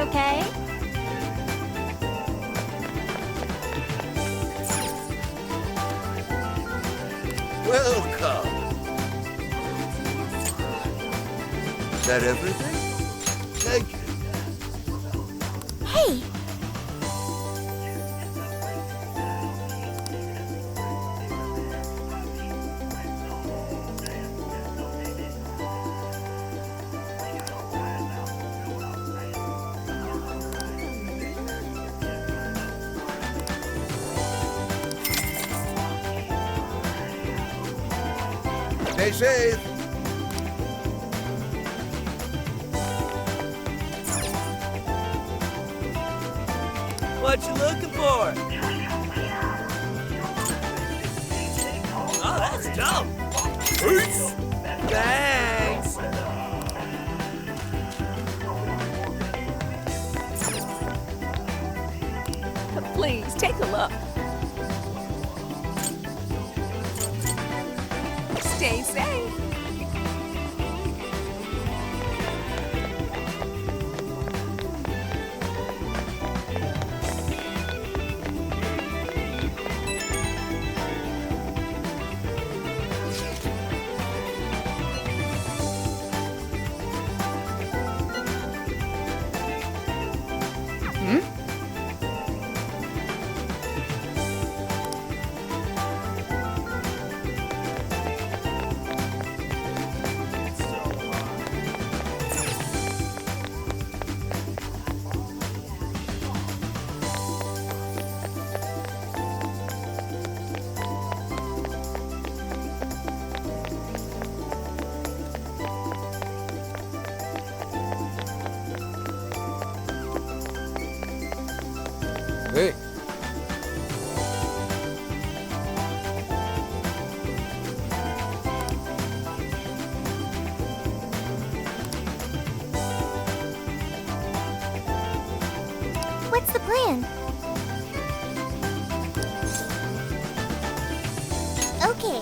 okay? Welcome. Is that everything? Thank you. Hey! Stay safe. What you looking for? Oh, that's dope. Thanks. Please, take a look. Stay safe. Hey, What's the plan? Okay.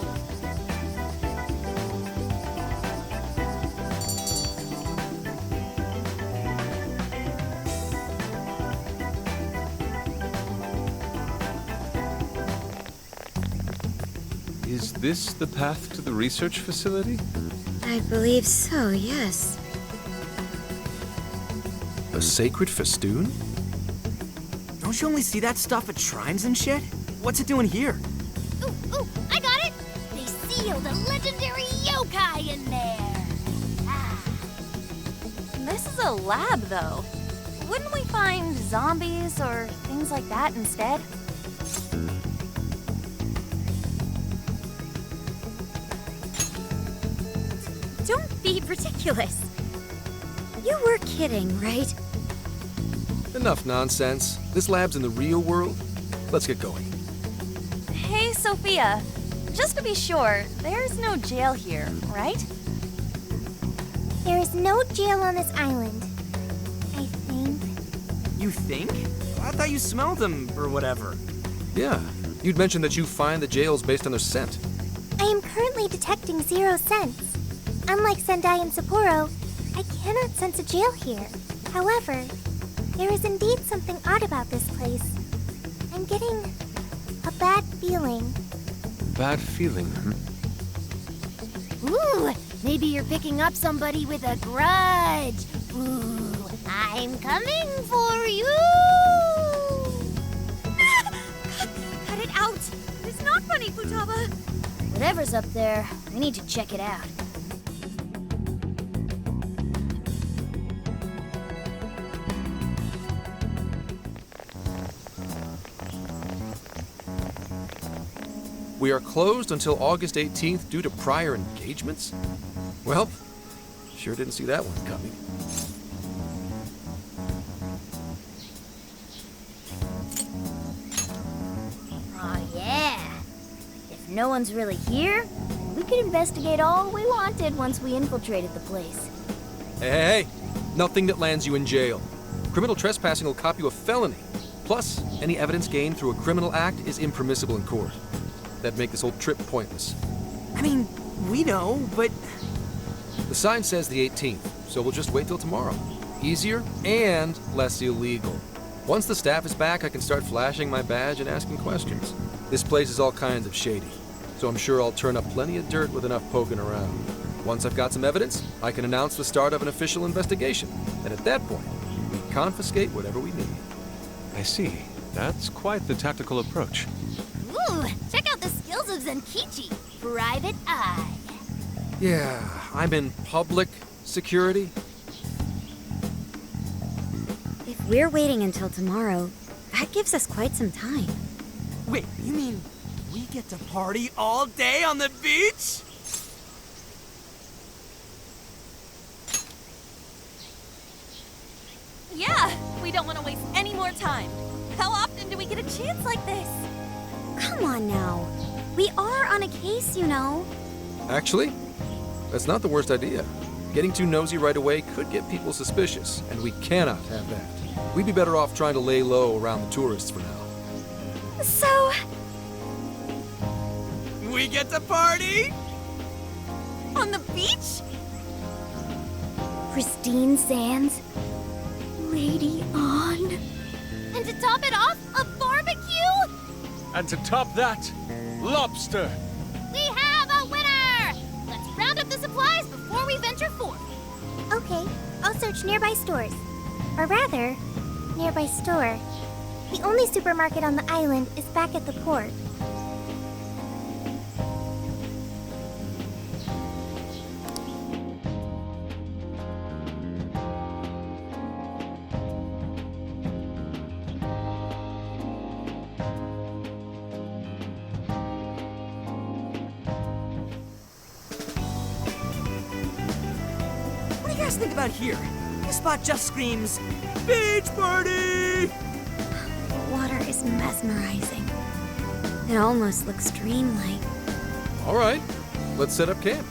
Is this the path to the research facility? I believe so, yes. a sacred festoon? Don't you only see that stuff at shrines and shit? What's it doing here? Ooh, I got it! They sealed a legendary yokai in there! Ah. This is a lab, though. Wouldn't we find zombies or things like that instead? Don't be ridiculous. You were kidding, right? Enough nonsense. This lab's in the real world. Let's get going. Hey, Sophia. Just to be sure, there's no jail here, right? There is no jail on this island. I think. You think? I thought you smelled them, or whatever. Yeah, you'd mentioned that you find the jails based on their scent. I am currently detecting 0 scents. Unlike Sendai and Sapporo, I cannot sense a jail here. However, there is indeed something odd about this place. I'm getting a bad feeling. Bad feeling, hmm? Ooh, maybe you're picking up somebody with a grudge. Ooh, I'm coming for you! Cut it out! It's not funny, Futaba! Whatever's up there, we need to check it out. We are closed until August 18th due to prior engagements? Well, sure didn't see that one coming. Oh yeah. If no one's really here, we could investigate all we wanted once we infiltrated the place. Hey, nothing that lands you in jail. Criminal trespassing will cop you a felony. Plus, any evidence gained through a criminal act is impermissible in court. That'd make this whole trip pointless. I mean, we know, but... The sign says the 18th, so we'll just wait till tomorrow. easier and less illegal. Once the staff is back, I can start flashing my badge and asking questions. This place is all kinds of shady, so I'm sure I'll turn up plenty of dirt with enough poking around. Once I've got some evidence, I can announce the start of an official investigation, and at that point, we confiscate whatever we need. I see. That's quite the tactical approach. Ooh, check out the skills of Zenkichi. Private eye. Yeah, I'm in public security. If we're waiting until tomorrow, that gives us quite some time. Wait, you mean we get to party all day on the beach? Yeah, we don't want to waste any more time. How often do we get a chance like this? Come on now. We are on a case, you know. Actually, that's not the worst idea. Getting too nosy right away could get people suspicious, and we cannot have that. We'd be better off trying to lay low around the tourists for now. So... We get to party? On the beach? Pristine sands. Lady on. And to top it off, a barbecue? And to top that, lobster! We have a winner! Let's round up the supplies before we venture forth. Okay, I'll search nearby stores. Or rather, nearby store. The only supermarket on the island is back at the port. What do you guys think about here? This spot just screams, beach party! The water is mesmerizing. It almost looks dreamlike. All right, let's set up camp.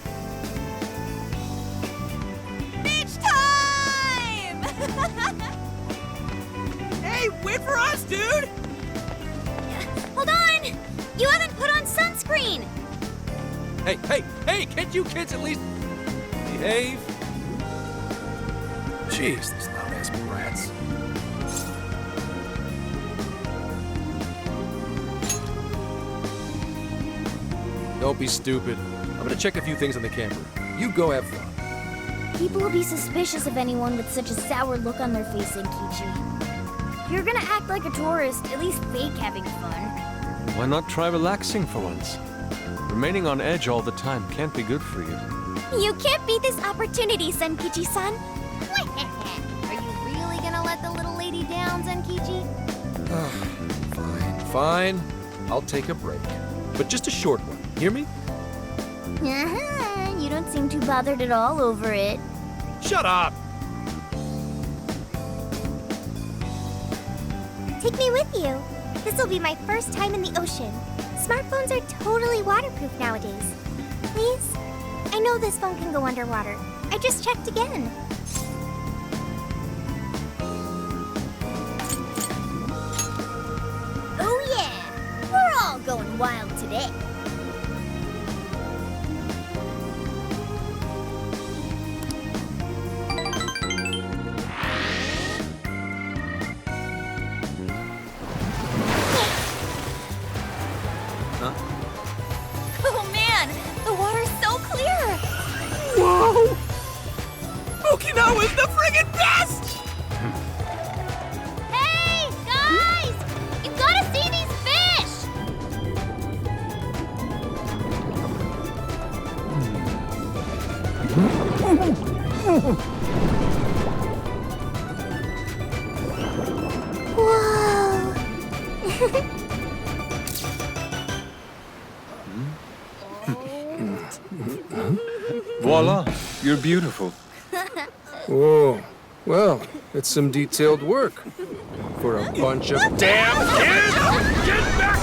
Beach time! Hey, wait for us, dude! Hold on! You haven't put on sunscreen! Hey, can't you kids at least behave? Jeez, these loud-ass brats. Don't be stupid. I'm gonna check a few things on the camper. You go have fun. People will be suspicious of anyone with such a sour look on their face, Zenkichi. If you're gonna act like a tourist, at least fake having fun. Why not try relaxing for once? Remaining on edge all the time can't be good for you. You can't beat this opportunity, Zenkichi-san. Are you really gonna let the little lady down, Zenkichi? Fine. I'll take a break. But just a short one. Hear me? You don't seem too bothered at all over it. Shut up! Take me with you. This will be my first time in the ocean. Smartphones are totally waterproof nowadays. Please? I know this phone can go underwater. I just checked again. Oh yeah! We're all going wild today. Oh man, the water's so clear! Whoa! Okinawa's the friggin' best! Hey, guys! You gotta see these fish! Whoa! Voila! You're beautiful. Whoa. Well, it's some detailed work. For a bunch of damn kids! Get back